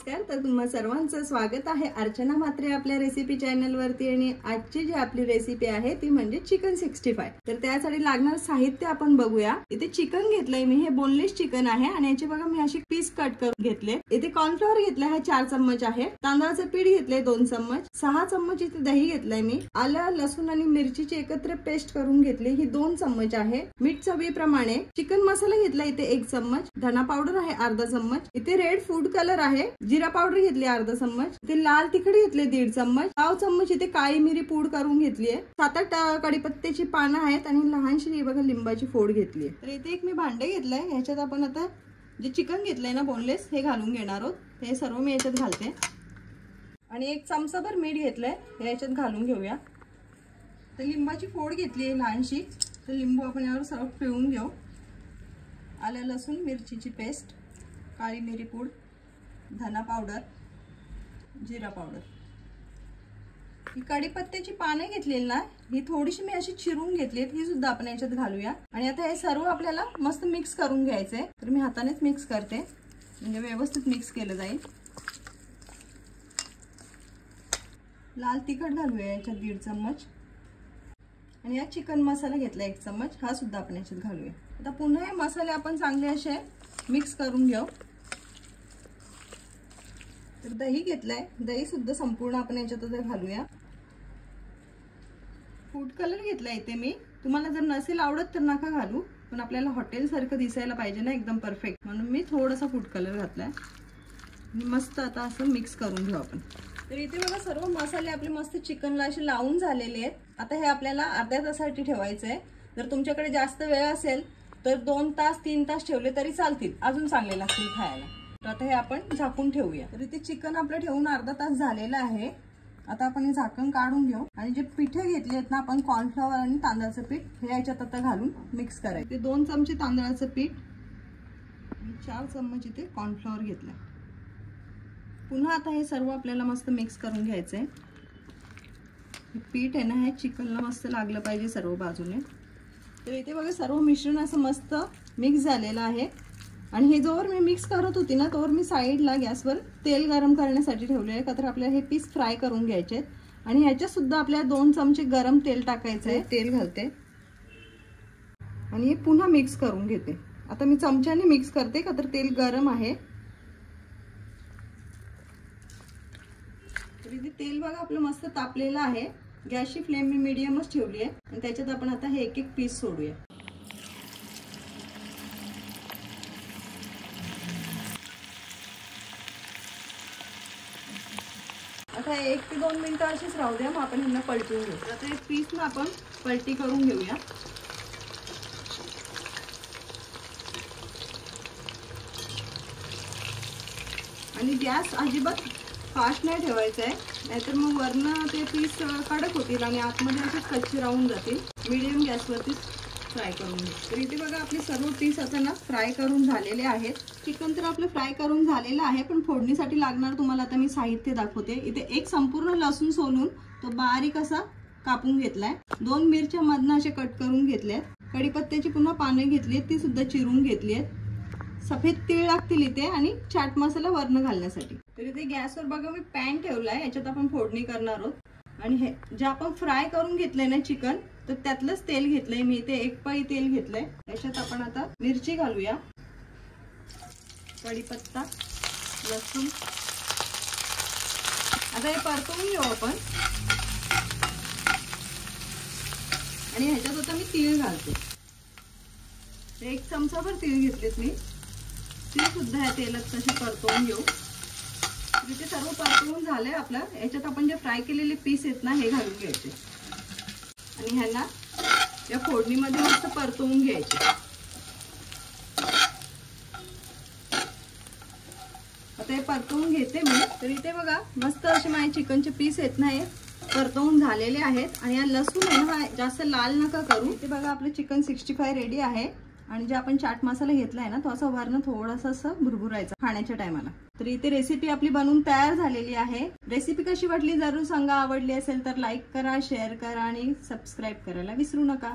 नमस्कार। तर तुम्हा सर्वांचं स्वागत आहे अर्चना म्हात्रे आपल्या रेसिपी चॅनल वरती। आणि आजची जी आपली रेसिपी आहे ती म्हणजे चिकन 65। तर त्यासाठी लागणार साहित्य आपण बघूया। इथे चिकन घेतलंय मी, हे बोनलेस चिकन आहे आणि याचे बघा मी अशी पीस कट करून घेतले। इथे कॉर्नफ्लॉवर घेतलाय, हा 4 चम्मच आहे। तांदळाचं पीठ घेतलंय 2 चम्मच। 6 चम्मच इथे दही घेतलंय मी। आलं लसूण आणि मिरचीची एकत्र पेस्ट करून घेतली, ही 2 चम्मच आहे। मीठ चवीप्रमाणे। चिकन मसाला घेतला इथे 1 चम्मच। धना पावडर आहे अर्धा चम्मच। इथे रेड फूड कलर आहे। जिरा पावडर घेतली अर्धा चम्मच। इथे लाल तिखट घेतले 1.5 चम्मच। पाव चम्मच इथे काळी मिरी पूड करून घेतली आहे। 7-8 कढीपत्त्याची पानं आहेत आणि लहानशी बघा लिंबाची फोड घेतली आहे। तर इथे एक मी भांडे घेतलंय, ह्याच्यात आपण आता जे चिकन घेतलंय ना बोनलेस हे घालून घेणार आहोत। हे सर्व मी याच्यात घालते आणि 1 चमचाभर मीठ घेतलंय, हे याच्यात घालून घेऊया। तर लिंबाची फोड घेतली आहे लहानशी, तर लिंबू आपण यावर सर्व पिळून घेऊ। आलं लसूण मिरचीची पेस्ट, काळी मिरी पूड, धना पावडर, जिरा पावडर, ही कढीपत्त्याची पाने घेतलेली ना ही थोडीशी मी अशी चिरून घेतली, ही सुद्धा आपण याच्यात घालूया। आणि आता हे सर्व आपल्याला मस्त मिक्स करून घ्यायचंय। तर मी हातानेच मिक्स करते म्हणजे व्यवस्थित मिक्स केलं जाईल। लाल तिखट घालूया याच्यात 1.5 चम्मच आणि या चिकन मसाला घेतला 1 चम्मच, हा सुद्धा आपण याच्यात घालूया। आता पुन्हा हे मसाले आपण चांगले असे मिक्स करून घेऊ। तर दही घेतलाय, दही सुद्धा संपूर्ण आपण याच्यात घालूया। फूड कलर घेतलाय इथे मी, तुम्हाला जर नसेल आवडत तर नका घालू, पण आपल्याला हॉटेल सारखं दिसायला पाहिजे ना एकदम परफेक्ट, म्हणून मी थोडासा फूड कलर घातलाय आणि मस्त आता असं मिक्स करून घेऊ आपण। तर इथे बघा सर्व मसाले आपले मस्त चिकनला असे लावून झालेले आहेत। आता हे आपल्याला अर्ध्या तासासाठी ठेवायचं आहे। जर तुमच्याकडे जास्त वेळ असेल तर 2 तास 3 तास ठेवले तरी चालतील, अजून चांगले लागतील खायला। तर आता हे आपण झाकून ठेवूया। तर इथे चिकन आपलं ठेवून अर्धा तास झालेला आहे। आता आपण हे झाकण काढून घेऊ आणि जे पिठे घेतली आहेत ना आपण कॉर्नफ्लॉवर आणि तांदळाचं पीठ, हे याच्यात आता घालून मिक्स करायचं। 2 चमचे तांदळाचं पीठ आणि 4 चम्मच इथे कॉर्नफ्लॉवर घेतलाय। पुन्हा आता हे सर्व आपल्याला मस्त मिक्स करून घ्यायचंय। पीठ आहे ना हे चिकनला मस्त लागलं पाहिजे सर्व बाजूने। तर इथे बघा सर्व मिश्रण असं मस्त मिक्स झालेलं आहे। आणि हे जोवर मी मिक्स करत होती ना तोवर मी साईडला गॅसवर तेल गरम करण्यासाठी ठेवले आहे, का तर आपल्याला हे पीस फ्राय करून घ्यायचे आहेत। आणि ह्याच्यात सुद्धा आपल्याला 2 चमचे गरम तेल टाकायचं आहे। तेल घालते आणि हे पुन्हा मिक्स करून घेते। आता मी चमच्याने मिक्स करते, का तर तेल गरम आहे। तर इथे तेल बघा आपलं मस्त तापलेलं आहे। गॅसची फ्लेम मी मीडियमच ठेवली आहे आणि त्याच्यात आपण आता हे एक पीस सोडूया। आता 1 ते 2 मिनिटं अशीच राहू द्या, मग आपण ह्यांना पलटून घेऊ। आता हे पीस ना आपण पलटी करून घेऊया। आणि गॅस अजिबात फास्ट नाही ठेवायचा आहे, नाहीतर मग वरनं ते पीस कडक होतील आणि आतमध्ये असेच कच्चे राहून जातील। मीडियम गॅसवरतीच फ्राय करून घ्या। तर इथे बघा आपले सर्व पीस आता ना फ्राय करून झालेले आहेत। चिकन तर आपलं फ्राय करून झालेलं आहे, पण फोडणीसाठी लागणार तुम्हाला आता मी साहित्य दाखवते। इथे 1 संपूर्ण लसूण सोलून तो बारीक असा कापून घेतलाय। 2 मिरच्या मधनं असे कट करून घेतल्यात। कढीपत्त्याची पुन्हा पाने घेतली, ती सुद्धा चिरून घेतली आहेत। सफेद तीळ लागतील इथे आणि चाट मसाला वरनं घालण्यासाठी। तर इथे गॅसवर बघा मी पॅन ठेवलाय, याच्यात आपण फोडणी करणार आहोत। आणि हे जे आपण फ्राय करून घेतलंय ना चिकन, तर त्यातलंच तेल घेतलंय मी इथे 1 पळी तेल घेतलंय। याच्यात आपण आता मिरची घालूया, कढीपत्ता, लसूण। आता हे परतवून घेऊ आपण आणि ह्याच्यात आता मी तीळ घालते। 1 चमचाभर तीळ घेतलेत मी, तीळ सुद्धा ह्या तेलात तसे परतवून घेऊ। इथे सर्व परतवून झालंय आपलं। याच्यात आपण जे फ्राय केलेले पीस आहेत ना हे घालून घ्यायचे आणि ह्यांना या फोडणीमध्ये मस्त परतवून घ्यायचे। आता हे परतवून घेते मी। तर इथे बघा मस्त असे माझे चिकनचे पीस आहेत ना हे परतवून झालेले आहेत। आणि या लसूण आहे ना जास्त लाल नका करू। इथे बघा आपलं चिकन 65 रेडी आहे। आणि जे आपण चाट मसाला घेतलाय ना तो असं वरनं थोडंसं असं भुरभुरायचं खाण्याच्या टायमाला। तर इथे रेसिपी आपली बनवून तयार झालेली आहे। रेसिपी कशी वाटली जरूर सांगा। आवडली असेल तर लाईक करा, शेअर करा आणि सबस्क्राईब करायला विसरू नका।